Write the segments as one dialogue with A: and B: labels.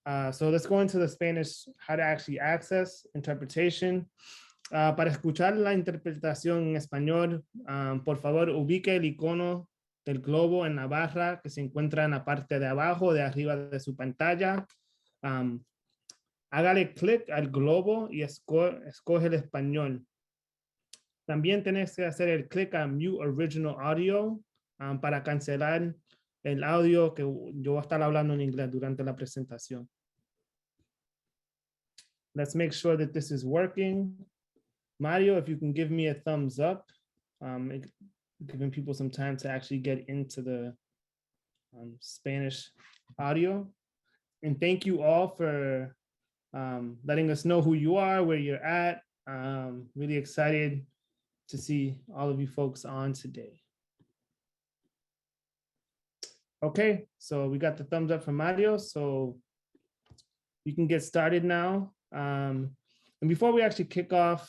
A: So let's go into the Spanish, how to actually access interpretation. Para escuchar la interpretación en español, por favor, ubique el icono del globo en la barra que se encuentra en la parte de abajo, de arriba de su pantalla. Hágale clic al globo y escoge el español. También tienes que hacer el clic a Mute Original Audio para cancelar el audio que yo voy a estar hablando en inglés durante la presentación. Let's make sure that this is working. Mario, if you can give me a thumbs up, giving people some time to actually get into the Spanish audio. And thank you all for letting us know who you are, where you're at. Really excited to see all of you folks on today. Okay, so we got the thumbs up from Mario, so we can get started now. And before we actually kick off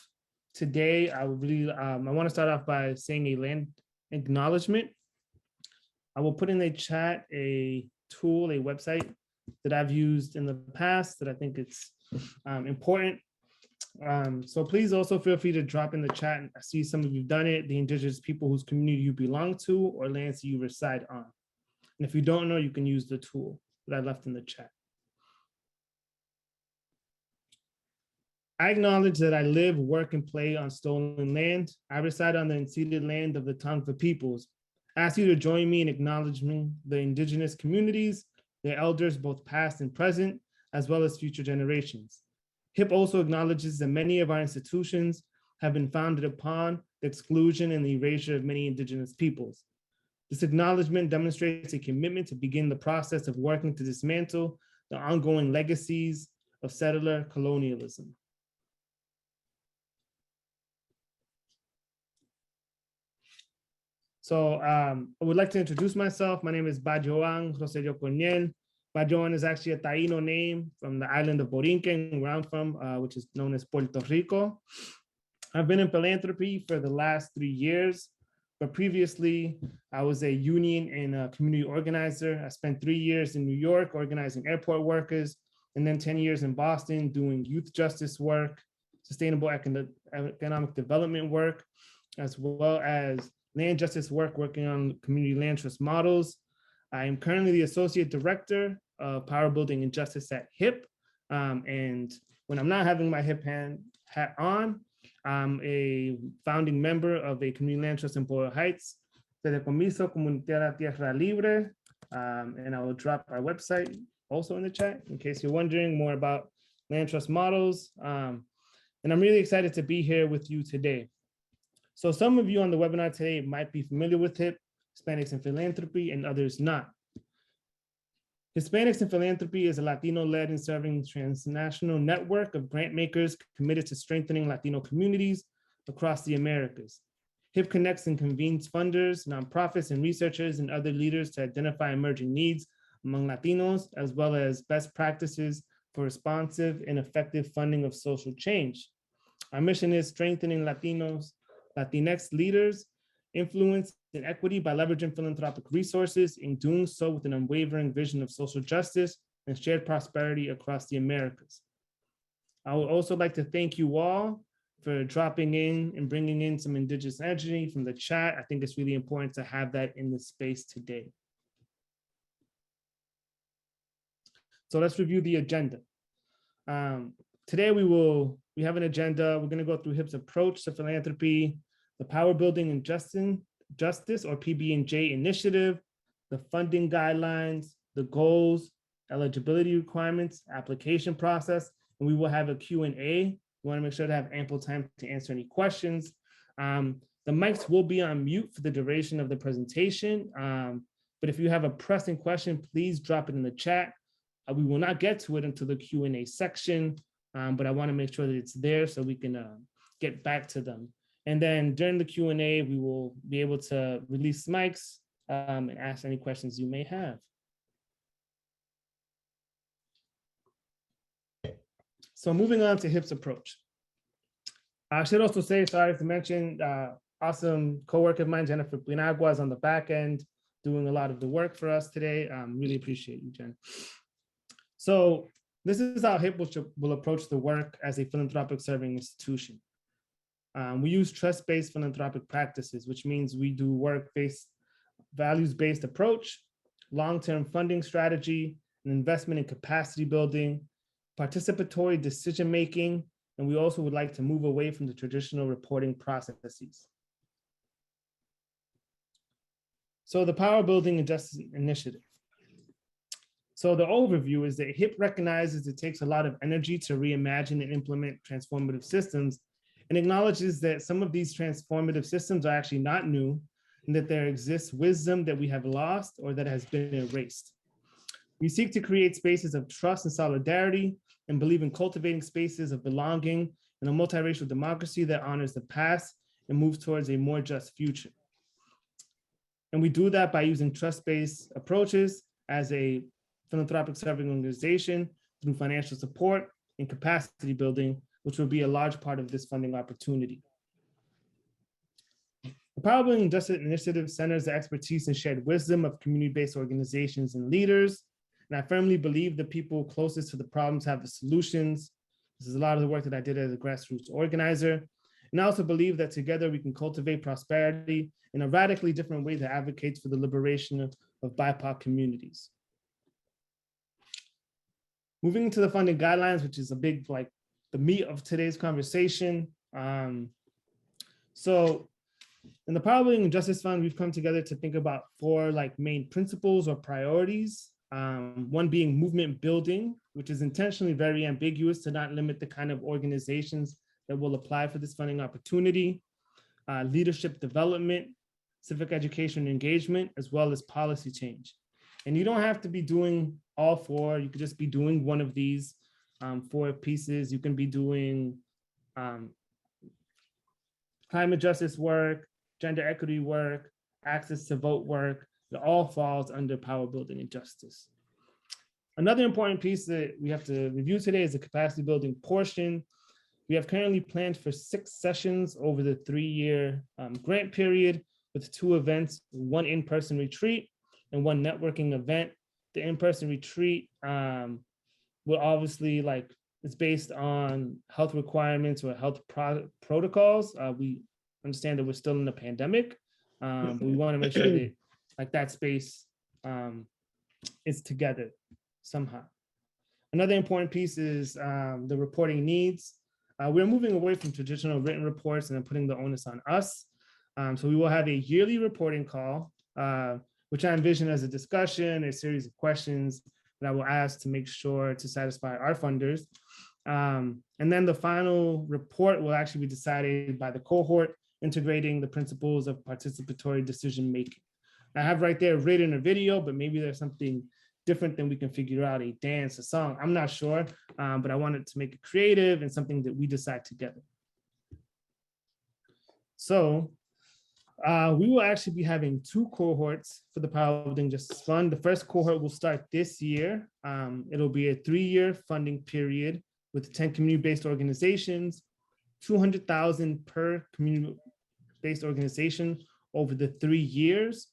A: today, I want to start off by saying a land acknowledgement. I will put in the chat a tool, a website that I've used in the past that I think it's important. So please also feel free to drop in the chat. I see some of you done it, the indigenous people whose community you belong to or lands that you reside on. And if you don't know, you can use the tool that I left in the chat. I acknowledge that I live, work, and play on stolen land. I reside on the unceded land of the Tongva peoples. I ask you to join me in acknowledging the indigenous communities, their elders, both past and present, as well as future generations. HIP also acknowledges that many of our institutions have been founded upon the exclusion and the erasure of many indigenous peoples. This acknowledgement demonstrates a commitment to begin the process of working to dismantle the ongoing legacies of settler colonialism. So I would like to introduce myself. My name is Bajoan Roselio Corniel. Bajoan is actually a Taino name from the island of Borinquen, where I'm from, which is known as Puerto Rico. I've been in philanthropy for the last 3 years, but previously I was a union and a community organizer. I spent 3 years in New York organizing airport workers, and then 10 years in Boston doing youth justice work, sustainable economic development work, as well as land justice work, working on community land trust models. I am currently the Associate Director of Power Building and Justice at HIP. And when I'm not having my HIP hat on, I'm a founding member of a community land trust in Boyle Heights, Fideicomiso Comunitaria Tierra Libre. And I will drop our website also in the chat in case you're wondering more about land trust models. And I'm really excited to be here with you today. So some of you on the webinar today might be familiar with HIP, Hispanics in Philanthropy, and others not. Hispanics in Philanthropy is a Latino-led and serving transnational network of grant makers committed to strengthening Latino communities across the Americas. HIP connects and convenes funders, nonprofits, and researchers and other leaders to identify emerging needs among Latinos, as well as best practices for responsive and effective funding of social change. Our mission is strengthening Latinx leaders, influence and equity by leveraging philanthropic resources, in doing so with an unwavering vision of social justice and shared prosperity across the Americas. I would also like to thank you all for dropping in and bringing in some indigenous energy from the chat. I think it's really important to have that in the space today. So let's review the agenda. Today we have an agenda. We're going to go through HIP's approach to philanthropy, the Power Building and Justice or PB&J initiative, the funding guidelines, the goals, eligibility requirements, application process, and we will have a Q&A. We want to make sure to have ample time to answer any questions. The mics will be on mute for the duration of the presentation, but if you have a pressing question, please drop it in the chat. We will not get to it until the Q&A section, but I want to make sure that it's there so we can get back to them. And then during the Q&A, we will be able to release mics and ask any questions you may have. So moving on to HIP's approach. I should also say, sorry to mention, awesome coworker of mine, Jennifer Pinagua, is on the back end doing a lot of the work for us today. Really appreciate you, Jen. So This is how HIP will approach the work as a philanthropic serving institution. We use trust-based philanthropic practices, which means we do work-based, values-based approach, long-term funding strategy, and investment in capacity building, participatory decision-making, and we also would like to move away from the traditional reporting processes. So the Power Building and Justice Initiative. So the overview is that HIP recognizes it takes a lot of energy to reimagine and implement transformative systems, and acknowledges that some of these transformative systems are actually not new, and that there exists wisdom that we have lost or that has been erased. We seek to create spaces of trust and solidarity, and believe in cultivating spaces of belonging in a multiracial democracy that honors the past and moves towards a more just future. And we do that by using trust-based approaches as a philanthropic serving organization through financial support and capacity building, which will be a large part of this funding opportunity. The Power Building Justice Initiative centers the expertise and shared wisdom of community-based organizations and leaders. And I firmly believe the people closest to the problems have the solutions. This is a lot of the work that I did as a grassroots organizer. And I also believe that together we can cultivate prosperity in a radically different way that advocates for the liberation of BIPOC communities. Moving to the funding guidelines, which is a big, like the meat of today's conversation. So in the Power Building and Justice Fund, we've come together to think about four main principles or priorities. One being movement building, which is intentionally very ambiguous to not limit the kind of organizations that will apply for this funding opportunity. Leadership development, civic education and engagement, as well as policy change. And you don't have to be doing all four. You could just be doing one of these four pieces. You can be doing climate justice work, gender equity work, access to vote work. It all falls under Power Building and Justice. Another important piece that we have to review today is the capacity building portion. We have currently planned for 6 sessions over the 3-year grant period with 2 events, 1 in-person retreat and 1 networking event. The in-person retreat will obviously it's based on health requirements or health protocols. We understand that we're still in the pandemic, but we want to make sure that that space is together somehow. Another important piece is the reporting needs. We're moving away from traditional written reports and then putting the onus on us. So we will have a yearly reporting call, which I envision as a discussion, a series of questions that I will ask to make sure to satisfy our funders. And then the final report will actually be decided by the cohort, integrating the principles of participatory decision-making. I have right there written a video, but maybe there's something different than we can figure out, a dance, a song, I'm not sure, but I wanted to make it creative and something that we decide together. So we will actually be having 2 cohorts for the Power Building Justice Fund. The first cohort will start this year. It'll be a 3-year funding period with 10 community-based organizations, $200,000 per community-based organization over the 3 years,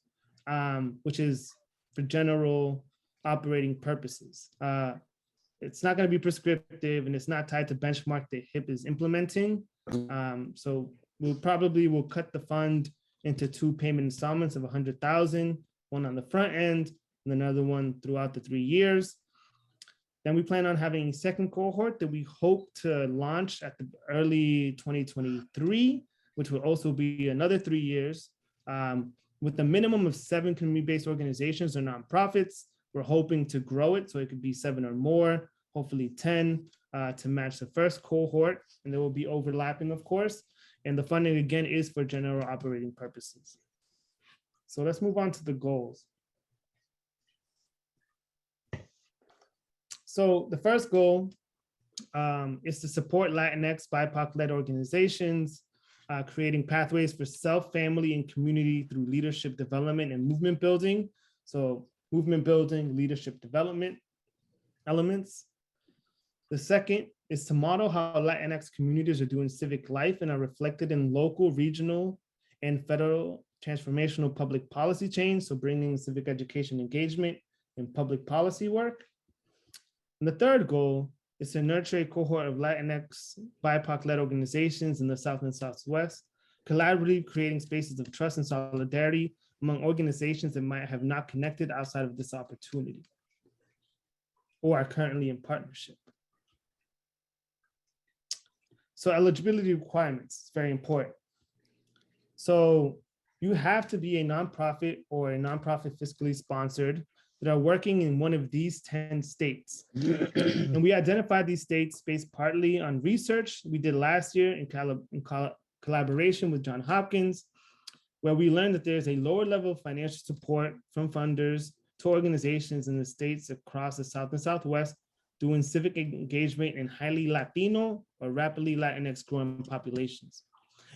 A: which is for general operating purposes. It's not going to be prescriptive and it's not tied to benchmark that HIP is implementing. So we probably will cut the fund into 2 payment installments of $100,000, one on the front end and another one throughout the 3 years. Then we plan on having a second cohort that we hope to launch at the early 2023, which will also be another 3 years, with a minimum of 7 community-based organizations or nonprofits. We're hoping to grow it so it could be 7 or more, hopefully 10 to match the first cohort, and there will be overlapping, of course. And the funding, again, is for general operating purposes. So let's move on to the goals. So the first goal is to support Latinx BIPOC-led organizations, creating pathways for self, family, and community through leadership development and movement building. So movement building, leadership development elements. The second is to model how Latinx communities are doing civic life and are reflected in local, regional, and federal transformational public policy change. So bringing civic education engagement and public policy work. And the third goal is to nurture a cohort of Latinx BIPOC-led organizations in the South and Southwest, collaboratively creating spaces of trust and solidarity among organizations that might have not connected outside of this opportunity or are currently in partnership. So eligibility requirements is very important. So you have to be a nonprofit or a nonprofit fiscally sponsored that are working in one of these 10 states. And we identified these states based partly on research we did last year in collaboration with Johns Hopkins, where we learned that there's a lower level of financial support from funders to organizations in the states across the South and Southwest doing civic engagement in highly Latino or rapidly Latinx growing populations.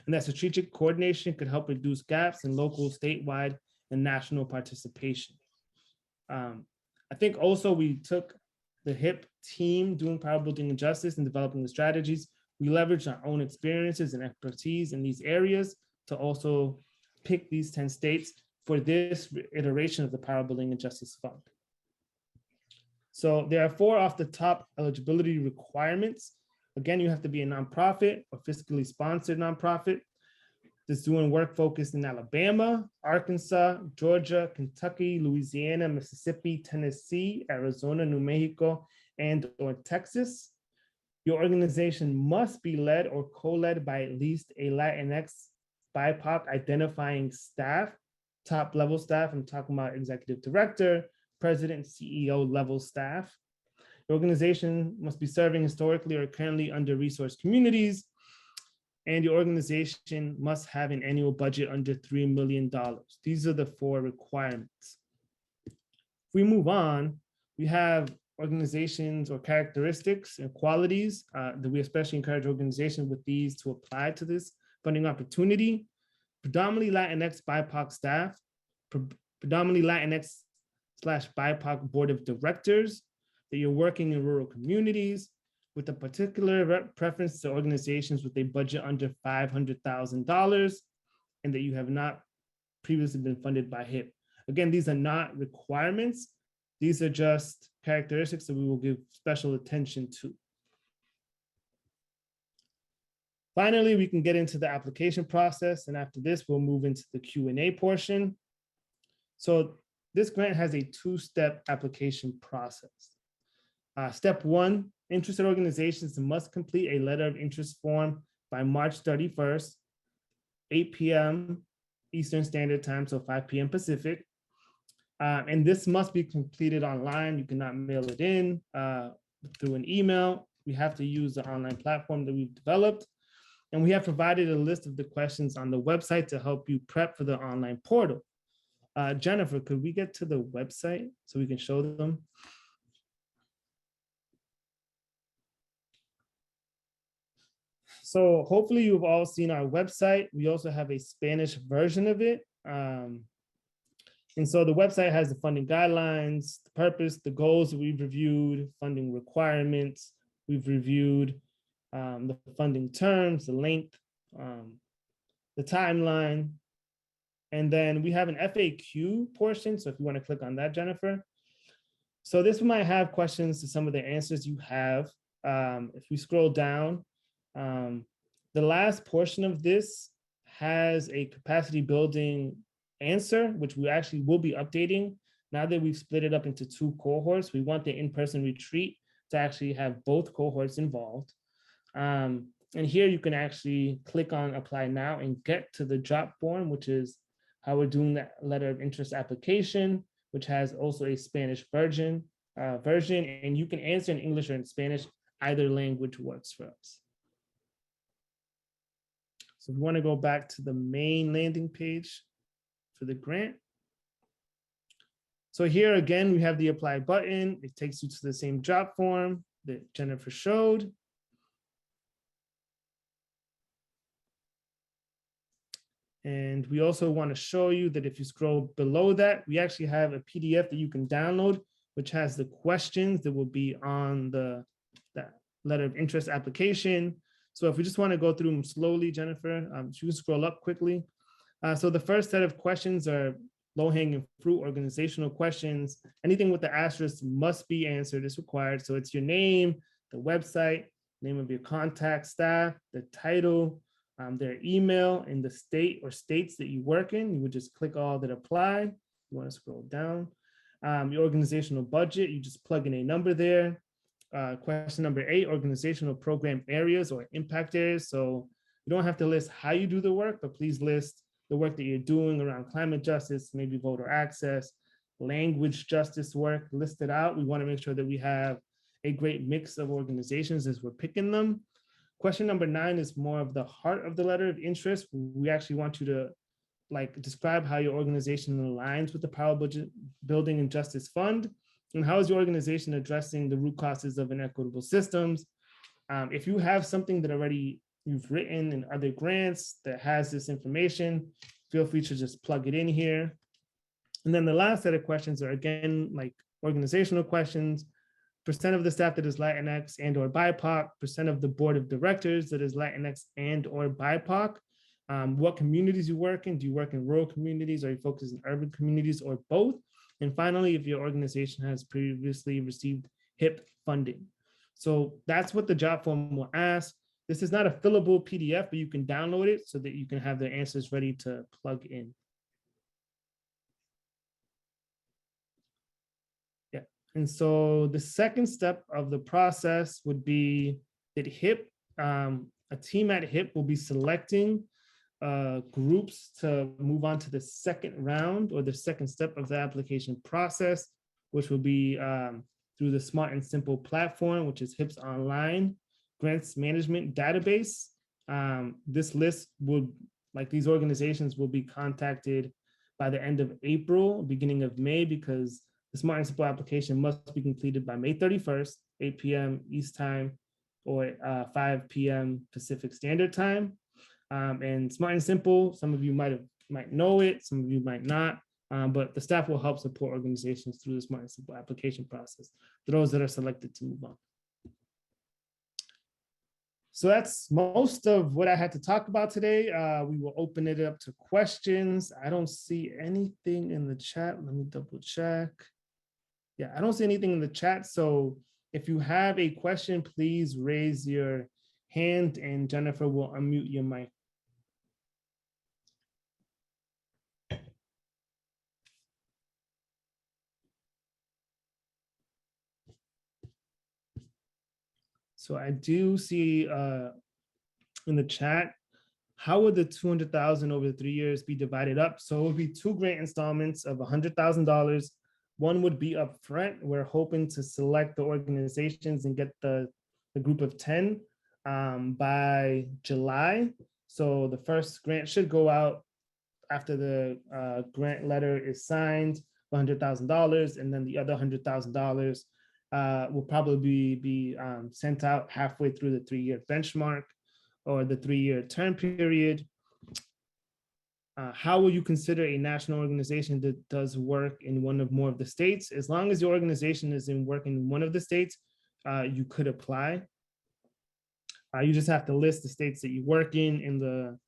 A: And that strategic coordination could help reduce gaps in local, statewide, and national participation. I think also we took the HIP team doing power building and justice and developing the strategies. We leveraged our own experiences and expertise in these areas to also pick these 10 states for this iteration of the Power Building and Justice Fund. So there are 4 off the top eligibility requirements. Again, you have to be a nonprofit or fiscally sponsored nonprofit that's doing work focused in Alabama, Arkansas, Georgia, Kentucky, Louisiana, Mississippi, Tennessee, Arizona, New Mexico, and or Texas. Your organization must be led or co-led by at least a Latinx BIPOC identifying staff, top level staff. I'm talking about executive director, president, CEO level staff. The organization must be serving historically or currently under-resourced communities, and your organization must have an annual budget under $3 million. These are the 4 requirements. If we move on, we have organizations or characteristics and qualities that we especially encourage organizations with these to apply to this funding opportunity. Predominantly Latinx BIPOC staff, predominantly Latinx/BIPOC board of directors, that you're working in rural communities with a particular preference to organizations with a budget under $500,000 and that you have not previously been funded by HIP. Again, these are not requirements. These are just characteristics that we will give special attention to. Finally, we can get into the application process, and after this, we'll move into the Q&A portion. So this grant has a 2-step application process. Step 1, interested organizations must complete a letter of interest form by March 31st, 8 p.m. Eastern Standard Time, so 5 p.m. Pacific. And this must be completed online. You cannot mail it in through an email. We have to use the online platform that we've developed. And we have provided a list of the questions on the website to help you prep for the online portal. Jennifer, could we get to the website so we can show them? So hopefully you've all seen our website. We also have a Spanish version of it. And so the website has the funding guidelines, the purpose, the goals that we've reviewed, funding requirements. We've reviewed the funding terms, the length, the timeline. And then we have an FAQ portion. So if you want to click on that, Jennifer. So this might have questions to some of the answers you have. If we scroll down, the last portion of this has a capacity building answer, which we actually will be updating. Now that we've split it up into 2 cohorts, we want the in-person retreat to actually have both cohorts involved. And here you can actually click on apply now and get to the drop form, which is how we're doing that letter of interest application, which has also a Spanish version, and you can answer in English or in Spanish. Either language works for us. So we want to go back to the main landing page for the grant. So here again, we have the apply button. It takes you to the same drop form that Jennifer showed. And we also want to show you that if you scroll below that, we actually have a PDF that you can download, which has the questions that will be on the letter of interest application. So if we just want to go through them slowly, Jennifer, you can scroll up quickly. So the first set of questions are low-hanging fruit, organizational questions, anything with the asterisk must be answered is required. So it's your name, the website, name of your contact staff, the title, their email, and the state or states that you work in. You would just click all that apply. You want to scroll down. Your organizational budget, you just plug in a number there. Question number 8, organizational program areas or impact areas. So you don't have to list how you do the work, but please list the work that you're doing around climate justice, maybe voter access, language justice work, list it out. We want to make sure that we have a great mix of organizations as we're picking them. Question number 9 is more of the heart of the letter of interest. We actually want you to describe how your organization aligns with the Power Budget Building and Justice Fund, and how is your organization addressing the root causes of inequitable systems. If you have something that already you've written in other grants that has this information, feel free to just plug it in here. And then the last set of questions are, again, like organizational questions. Percent of the staff that is Latinx and or BIPOC, percent of the board of directors that is Latinx and or BIPOC, what communities you work in. Do you work in rural communities? Are you focused in urban communities, or both? And finally, if your organization has previously received HIP funding. So that's what the job form will ask. This is not a fillable PDF, but you can download it so that you can have the answers ready to plug in. Yeah, and so the second step of the process would be that HIP, a team at HIP will be selecting groups to move on to the second round or the second step of the application process, which will be through the Smart and Simple platform, which is HIP's online grants management database. This list will, like these organizations will be contacted by the end of April, beginning of May, because the Smart and Simple application must be completed by May 31st, 8 p.m. East time or 5 p.m. Pacific Standard Time. And Smart and Simple, some of you might know it, some of you might not, but the staff will help support organizations through the Smart and Simple application process for those that are selected to move on. So that's most of what I had to talk about today. We will open it up to questions. I don't see anything in the chat. Let me double check. Yeah, I don't see anything in the chat. So if you have a question, please raise your hand and Jennifer will unmute your mic. So I do see in the chat, how would the $200,000 over the 3 years be divided up? So it would be 2 grant installments of $100,000. One would be upfront. We're hoping to select the organizations and get the group of 10 by July. So the first grant should go out after the grant letter is signed, $100,000, and then the other $100,000 will probably be sent out halfway through the 3-year benchmark or the 3-year term period. How will you consider a national organization that does work in one of more of the states? As long as your organization is in work in one of the states, you could apply. You just have to list the states that you work in the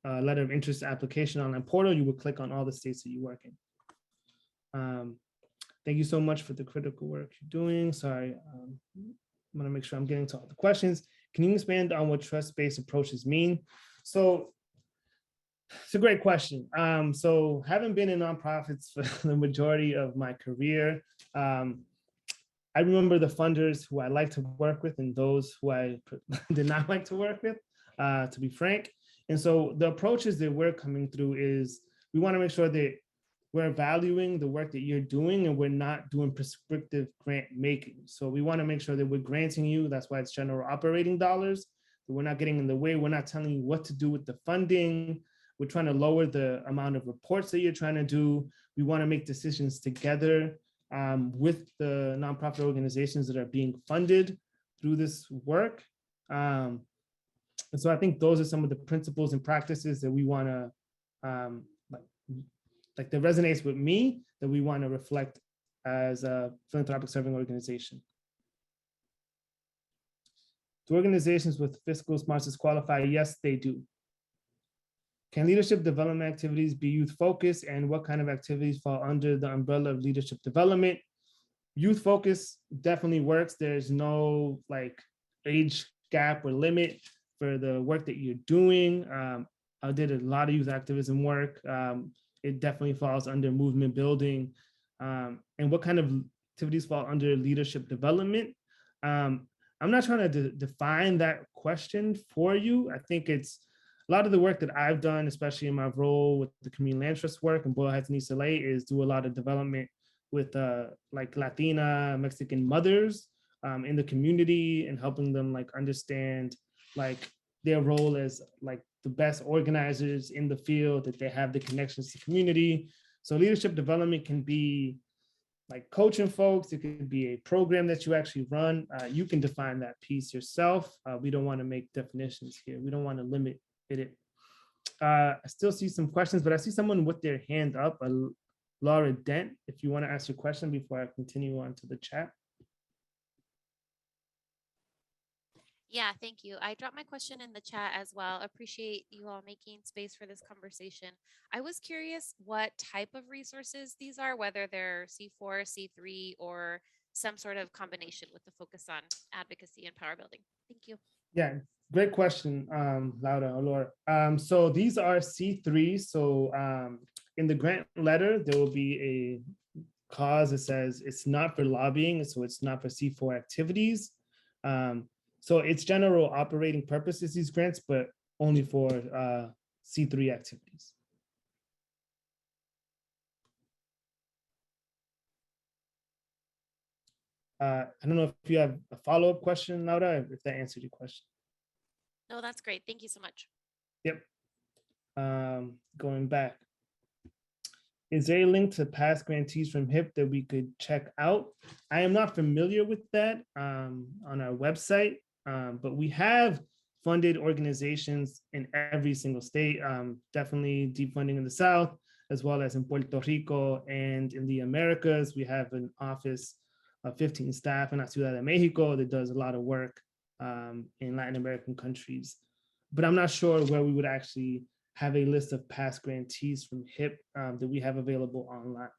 A: letter of interest application online portal. You would click on all the states that you work in. Thank you so much for the critical work you're doing. Sorry, I'm gonna make sure I'm getting to all the questions. Can you expand on what trust-based approaches mean? So it's a great question. So having been in nonprofits for the majority of my career, I remember the funders who I like to work with and those who I did not like to work with, to be frank. And so the approaches that we're coming through is we want to make sure that we're valuing the work that you're doing and we're not doing prescriptive grant making. So we want to make sure that we're granting you, that's why it's general operating dollars, that we're not getting in the way, we're not telling you what to do with the funding. We're trying to lower the amount of reports that you're trying to do. We want to make decisions together with the nonprofit organizations that are being funded through this work. And so I think those are some of the principles and practices that we want to, like that resonates with me, that we want to reflect as a philanthropic serving organization. Do organizations with fiscal sponsors qualify? Yes, they do. Can leadership development activities be youth focused, and what kind of activities fall under the umbrella of leadership development? Youth focus definitely works. There's no like age gap or limit for the work that you're doing. I did a lot of youth activism work. It definitely falls under movement building. And what kind of activities fall under leadership development? I'm not trying to define that question for you. I think it's a lot of the work that I've done, especially in my role with the community land trust work and Boyle Heights and East LA, is do a lot of development with like Latina, Mexican mothers in the community and helping them like understand like their role as like the best organizers in the field, that they have the connections to community. So leadership development can be like coaching folks. It could be a program that you actually run. You can define that piece yourself. We don't want to make definitions here. We don't want to limit it. I still see some questions, but I see someone with their hand up, Laura Dent, if you want to ask your question before I continue on to the chat.
B: Yeah, thank you. I dropped my question in the chat as well. Appreciate you all making space for this conversation. I was curious what type of resources these are, whether they're C4, C3, or some sort of combination with the focus on advocacy and power building. Thank you.
A: Yeah, great question, Laura or Laura. So these are C3. So in the grant letter, there will be a clause that says it's not for lobbying, so it's not for C4 activities. So it's general operating purposes, these grants, but only for C3 activities. I don't know if you have a follow-up question, Laura, if that answered your question.
B: No, that's great. Thank you so much.
A: Yep. Going back. Is there a link to past grantees from HIP that we could check out? I am not familiar with that on our website, but we have funded organizations in every single state, definitely deep funding in the South, as well as in Puerto Rico and in the Americas. We have an office of 15 staff in Ciudad de Mexico that does a lot of work in Latin American countries. But I'm not sure where we would actually have a list of past grantees from HIP that we have available online.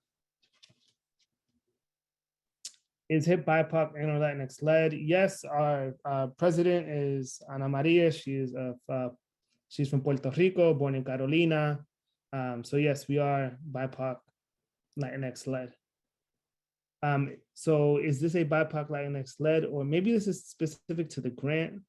A: Is HIP BIPOC and or Latinx led? Yes, our president is Ana Maria. She's from Puerto Rico, born in Carolina. So yes, we are BIPOC Latinx led. So is this a BIPOC Latinx led, or maybe this is specific to the grant?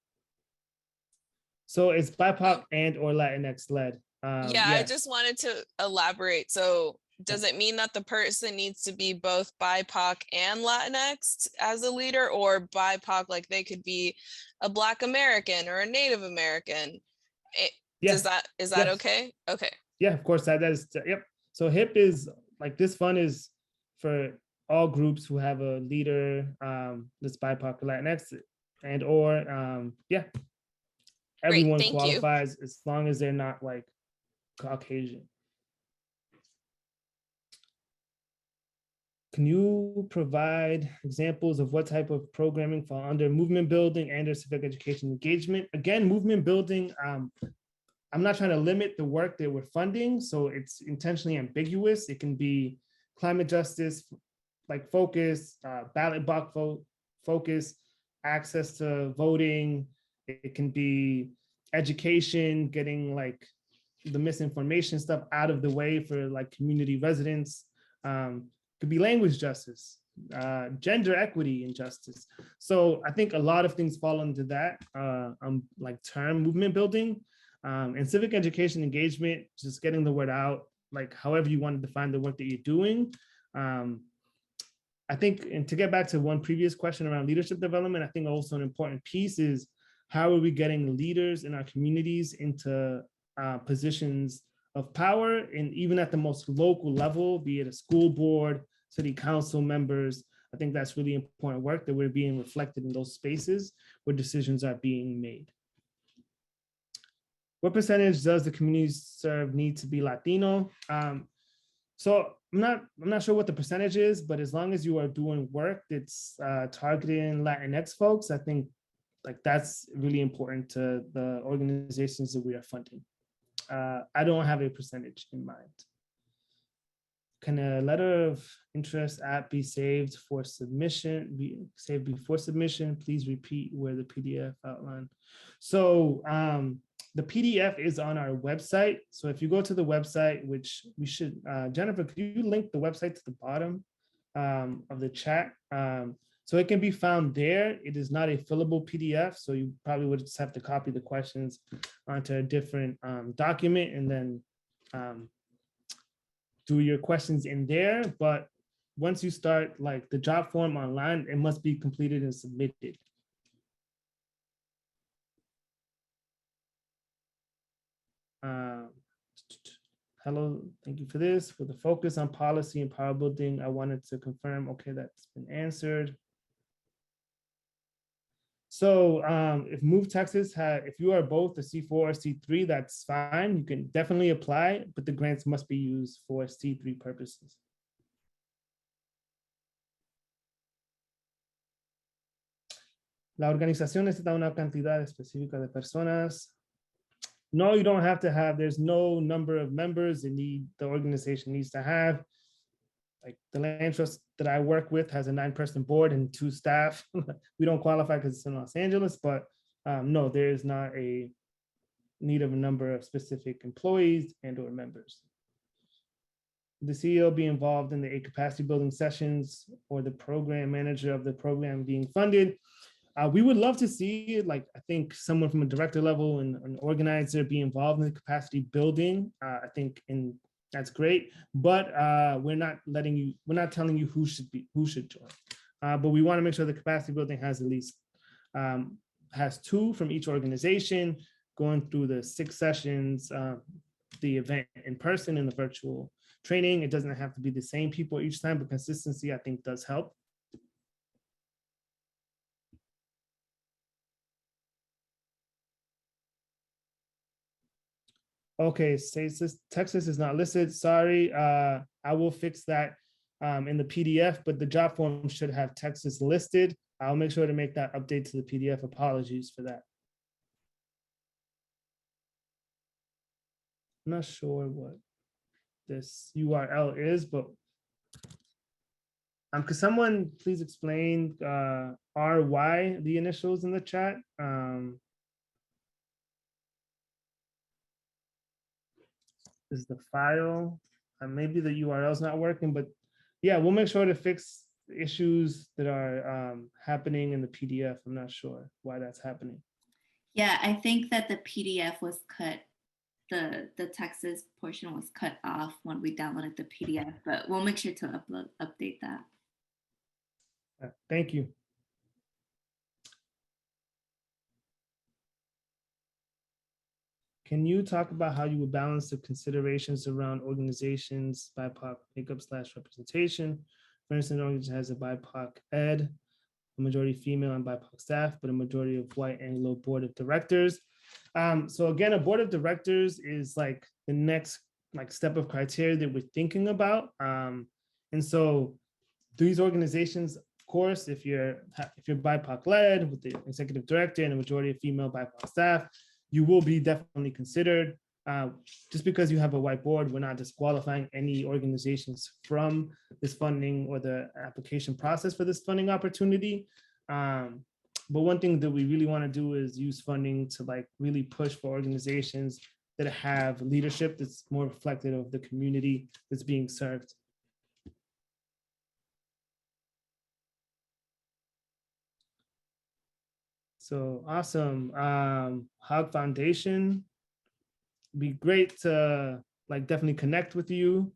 A: So it's BIPOC and or Latinx led.
C: Yeah,
A: yes.
C: I just wanted to elaborate. So does it mean that the person needs to be both BIPOC and Latinx as a leader, or BIPOC, like they could be a Black American or a Native American? Is that yes. Okay? Okay.
A: Yeah, of course, that is, yep. So HIP is like, this fund is for all groups who have a leader that's BIPOC or Latinx and or, yeah. Everyone
C: Great,
A: qualifies as long as they're not like Caucasian. Can you provide examples of what type of programming fall under movement building and or civic education engagement? Again, movement building, I'm not trying to limit the work that we're funding, so it's intentionally ambiguous. It can be climate justice, like focus, ballot box vote focus, access to voting. It can be education, getting like the misinformation stuff out of the way for like community residents. Could be language justice, gender equity and justice. So I think a lot of things fall into that like term movement building and civic education engagement, just getting the word out, like however you want to define the work that you're doing. I think, and to get back to one previous question around leadership development, I think also an important piece is how are we getting leaders in our communities into positions of power, and even at the most local level, be it a school board, city council members. I think that's really important work that we're being reflected in those spaces where decisions are being made. What percentage does the community serve need to be Latino? So I'm not sure what the percentage is, but as long as you are doing work that's targeting Latinx folks, I think like that's really important to the organizations that we are funding. I don't have a percentage in mind. Can a letter of interest app be saved for submission, be saved before submission? Please repeat where the PDF outline. So the PDF is on our website. So if you go to the website, which we should, Jennifer, could you link the website to the bottom of the chat? So it can be found there. It is not a fillable PDF. So you probably would just have to copy the questions onto a different document and then do your questions in there. But once you start like the job form online, it must be completed and submitted. Hello, thank you for this. For the focus on policy and power building, I wanted to confirm, okay, that's been answered. So if Move Texas if you are both a C4 or C3, that's fine. You can definitely apply, but the grants must be used for C3 purposes. La organización necesita una cantidad específica de personas. No, you don't have to have, there's no number of members the organization needs to have. Like the land trust that I work with has a 9-person board and 2 staff. We don't qualify because it's in Los Angeles, but no, there is not a need of a number of specific employees and or members. The CEO be involved in the capacity building sessions or the program manager of the program being funded. We would love to see, like, I think someone from a director level and an organizer be involved in the capacity building. I think that's great, but we're not telling you who should join. But we want to make sure the capacity building has at least has 2 from each organization, going through the 6 sessions, the event in person and the virtual training. It doesn't have to be the same people each time, but consistency I think does help. Okay, Texas is not listed. Sorry, I will fix that in the PDF, but the job form should have Texas listed. I'll make sure to make that update to the PDF. Apologies for that. I'm not sure what this URL is, but could someone please explain RY, the initials in the chat? Is the file, maybe the URL is not working, but yeah, we'll make sure to fix issues that are happening in the PDF. I'm not sure why that's happening.
D: Yeah, I think that the PDF was cut, the Texas portion was cut off when we downloaded the PDF, but we'll make sure to update that.
A: Thank you. Can you talk about how you would balance the considerations around organizations, BIPOC makeup/representation? For instance, an organization has a BIPOC ed, a majority female and BIPOC staff, but a majority of white Anglo board of directors. So again, a board of directors is like the next step of criteria that we're thinking about. And so these organizations, of course, if you're BIPOC led with the executive director and a majority of female BIPOC staff, you will be definitely considered. Just because you have a white board, we're not disqualifying any organizations from this funding or the application process for this funding opportunity. But one thing that we really want to do is use funding to really push for organizations that have leadership that's more reflective of the community that's being served. So awesome. Hog Foundation, be great to definitely connect with you.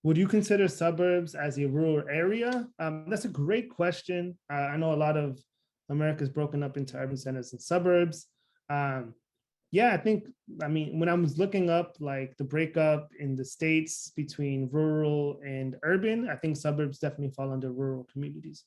A: Would you consider Suburbs as a rural area? That's a great question. I know a lot of America is broken up into urban centers and suburbs. Yeah, I mean, when I was looking up the breakup in the states between rural and urban, I think suburbs definitely fall under rural communities.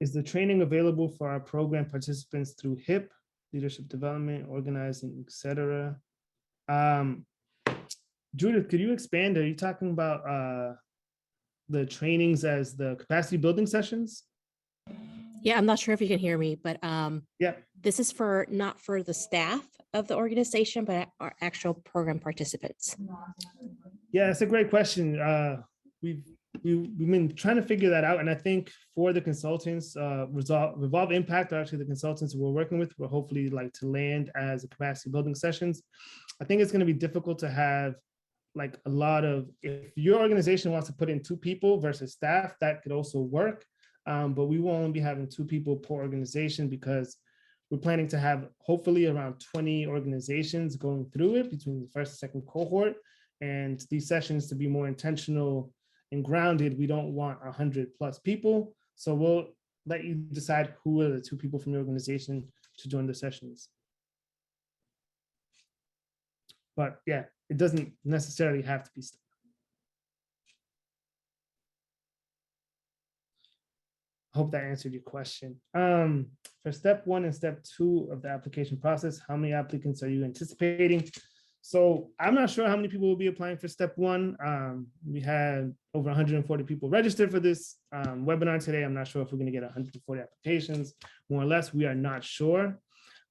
A: Is the training available for our program participants through HIP, leadership development, organizing, etc.? Judith, could you expand? Are you talking about the trainings as the capacity building sessions?
E: Yeah, I'm not sure if you can hear me, but
A: Yeah.
E: this is for not for the staff of the organization, but our actual program participants.
A: Yeah, it's a great question. We've been trying to figure that out, and I think for the consultants, Revolve Impact are actually the consultants we're working with. We're hopefully like to land as a capacity building sessions. I think it's going to be difficult to have like a lot of, if your organization wants to put in 2 people versus staff, that could also work. But we will only be having 2 people per organization because we're planning to have hopefully around 20 organizations going through it between the first and second cohort. And these sessions to be more intentional and grounded, we don't want 100+ people. So we'll let you decide who are the 2 people from your organization to join the sessions. But yeah, it doesn't necessarily have to be staff. Hope that answered your question. For step 1 and step 2 of the application process, how many applicants are you anticipating? So I'm not sure how many people will be applying for step 1. We had over 140 people registered for this webinar today. I'm not sure if we're going to get 140 applications, more or less. We are not sure.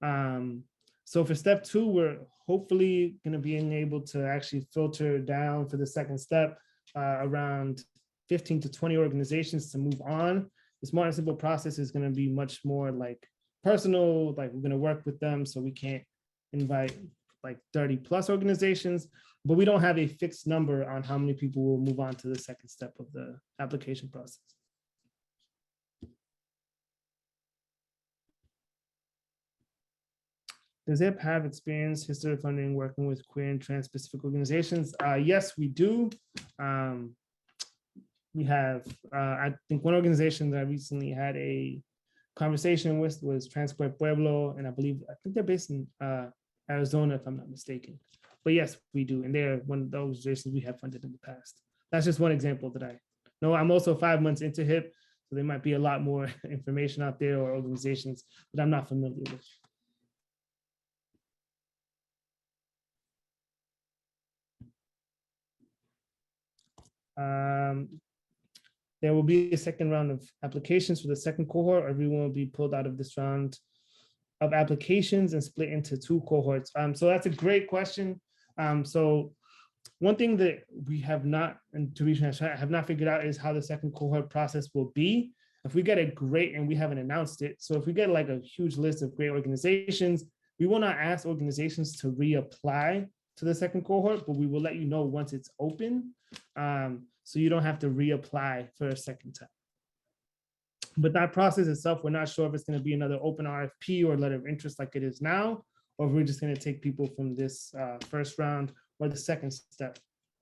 A: So for step 2, we're hopefully going to be able to actually filter down for the second step around 15 to 20 organizations to move on. The Smart and Simple process is going to be much more like personal, like we're going to work with them, so we can't invite like 30+ organizations, but we don't have a fixed number on how many people will move on to the second step of the application process. Does IP have experience, history of funding, working with queer and trans specific organizations? Yes, we do. We have, I think one organization that I recently had a conversation with was Transport Pueblo, and I think they're based in Arizona, if I'm not mistaken. But yes, we do, and they're one of those organizations we have funded in the past. That's just one example that I know. I'm also 5 months into HIP, so there might be a lot more information out there or organizations that I'm not familiar with. There will be a second round of applications for the second cohort. Everyone will be pulled out of this round of applications and split into 2 cohorts. So that's a great question. So one thing that we have not, and Teresa have not figured out, is how the second cohort process will be. If we get a great, and we haven't announced it, so if we get like a huge list of great organizations, we will not ask organizations to reapply to the second cohort, but we will let you know once it's open. So you don't have to reapply for a second time. But that process itself, we're not sure if it's going to be another open RFP or letter of interest like it is now, or if we're just going to take people from this first round or the second step.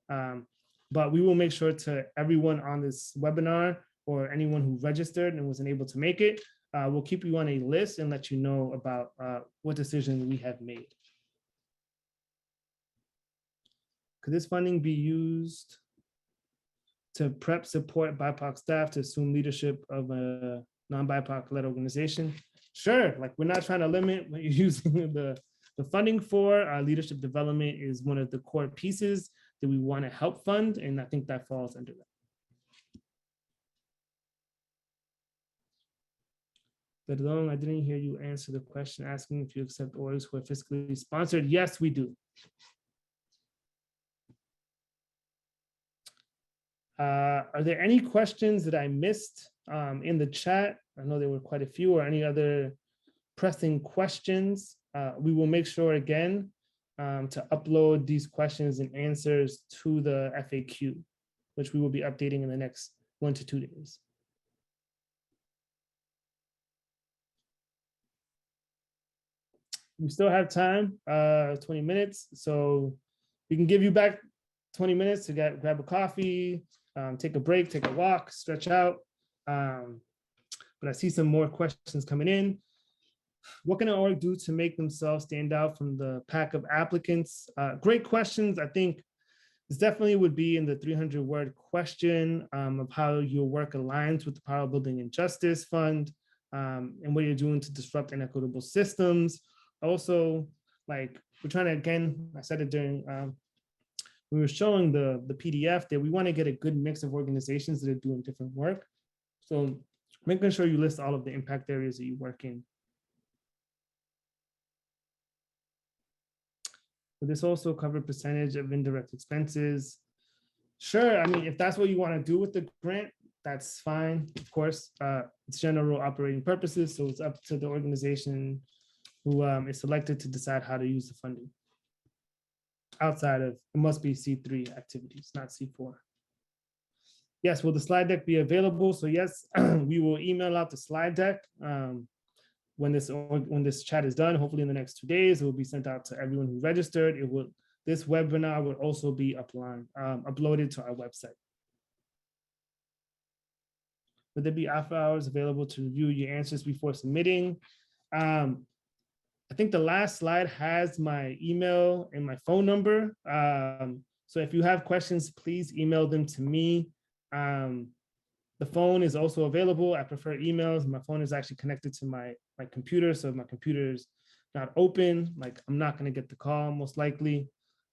A: But we will make sure to everyone on this webinar or anyone who registered and wasn't able to make it, we'll keep you on a list and let you know about what decision we have made. Could this funding be used to prep support BIPOC staff to assume leadership of a non-BIPOC led organization? Sure, like we're not trying to limit what you're using the funding for. Leadership development is one of the core pieces that we want to help fund, and I think that falls under that. Perdón, I didn't hear you answer the question asking if you accept orgs who are fiscally sponsored. Yes, we do. Are there any questions that I missed in the chat? I know there were quite a few, or any other pressing questions. We will make sure again to upload these questions and answers to the FAQ, which we will be updating in the next 1 to 2 days. We still have time, 20 minutes, so we can give you back 20 minutes to grab a coffee, take a break, take a walk, stretch out. But I see some more questions coming in. What can an org do to make themselves stand out from the pack of applicants? Great questions. I think this definitely would be in the 300-word question of how your work aligns with the Power Building and Justice Fund and what you're doing to disrupt inequitable systems. Also, like we're trying to, again, I said it during, we were showing the PDF that we want to get a good mix of organizations that are doing different work. So making sure you list all of the impact areas that you work in. Would this also cover percentage of indirect expenses? Sure, I mean, if that's what you want to do with the grant, that's fine, of course. It's general operating purposes, so it's up to the organization who is selected to decide how to use the funding. Outside of, it must be C3 activities, not C4. Yes, will the slide deck be available? So yes, we will email out the slide deck when this chat is done. Hopefully in the next 2 days, it will be sent out to everyone who registered. This webinar will also be uploaded to our website. Would there be after hours available to review your answers before submitting? I think the last slide has my email and my phone number. So if you have questions, please email them to me. The phone is also available. I prefer emails. My phone is actually connected to my computer. So if my computer is not open, like I'm not going to get the call most likely.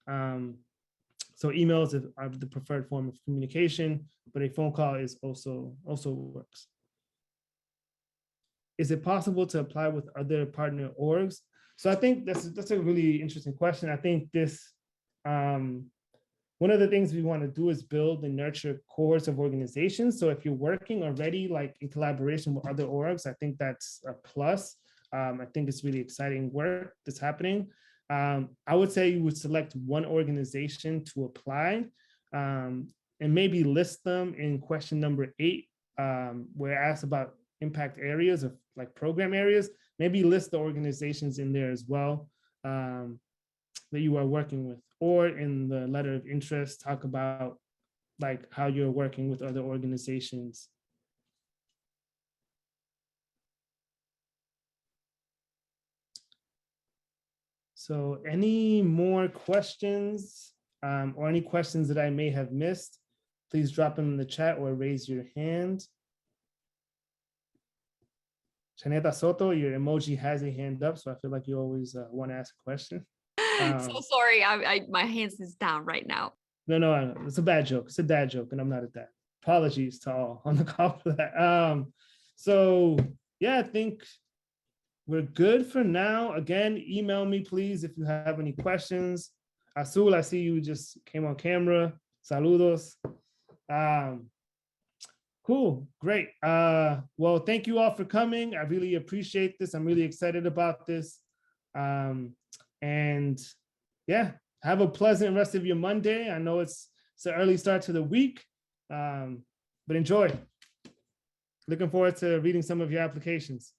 A: So emails are the preferred form of communication, but a phone call is also works. Is it possible to apply with other partner orgs? So I think that's a really interesting question. I think this, one of the things we want to do is build and nurture cohorts of organizations. So if you're working already like in collaboration with other orgs, I think that's a plus. I think it's really exciting work that's happening. I would say you would select one organization to apply and maybe list them in question number 8, where it asks about impact areas of like program areas. Maybe list the organizations in there as well that you are working with, or in the letter of interest, talk about like how you're working with other organizations. So any more questions or any questions that I may have missed, please drop them in the chat or raise your hand. Chaneta Soto, your emoji has a hand up, so I feel like you always want to ask a question.
F: So sorry, my hands is down right now.
A: No, it's a bad joke. It's a dad joke, and I'm not a dad. Apologies to all on the call for that. So yeah, I think we're good for now. Again, email me, please, if you have any questions. Azul, I see you just came on camera. Saludos. Cool, great. Well, thank you all for coming. I really appreciate this. I'm really excited about this. And yeah, have a pleasant rest of your Monday. I know it's an early start to the week, but enjoy. Looking forward to reading some of your applications.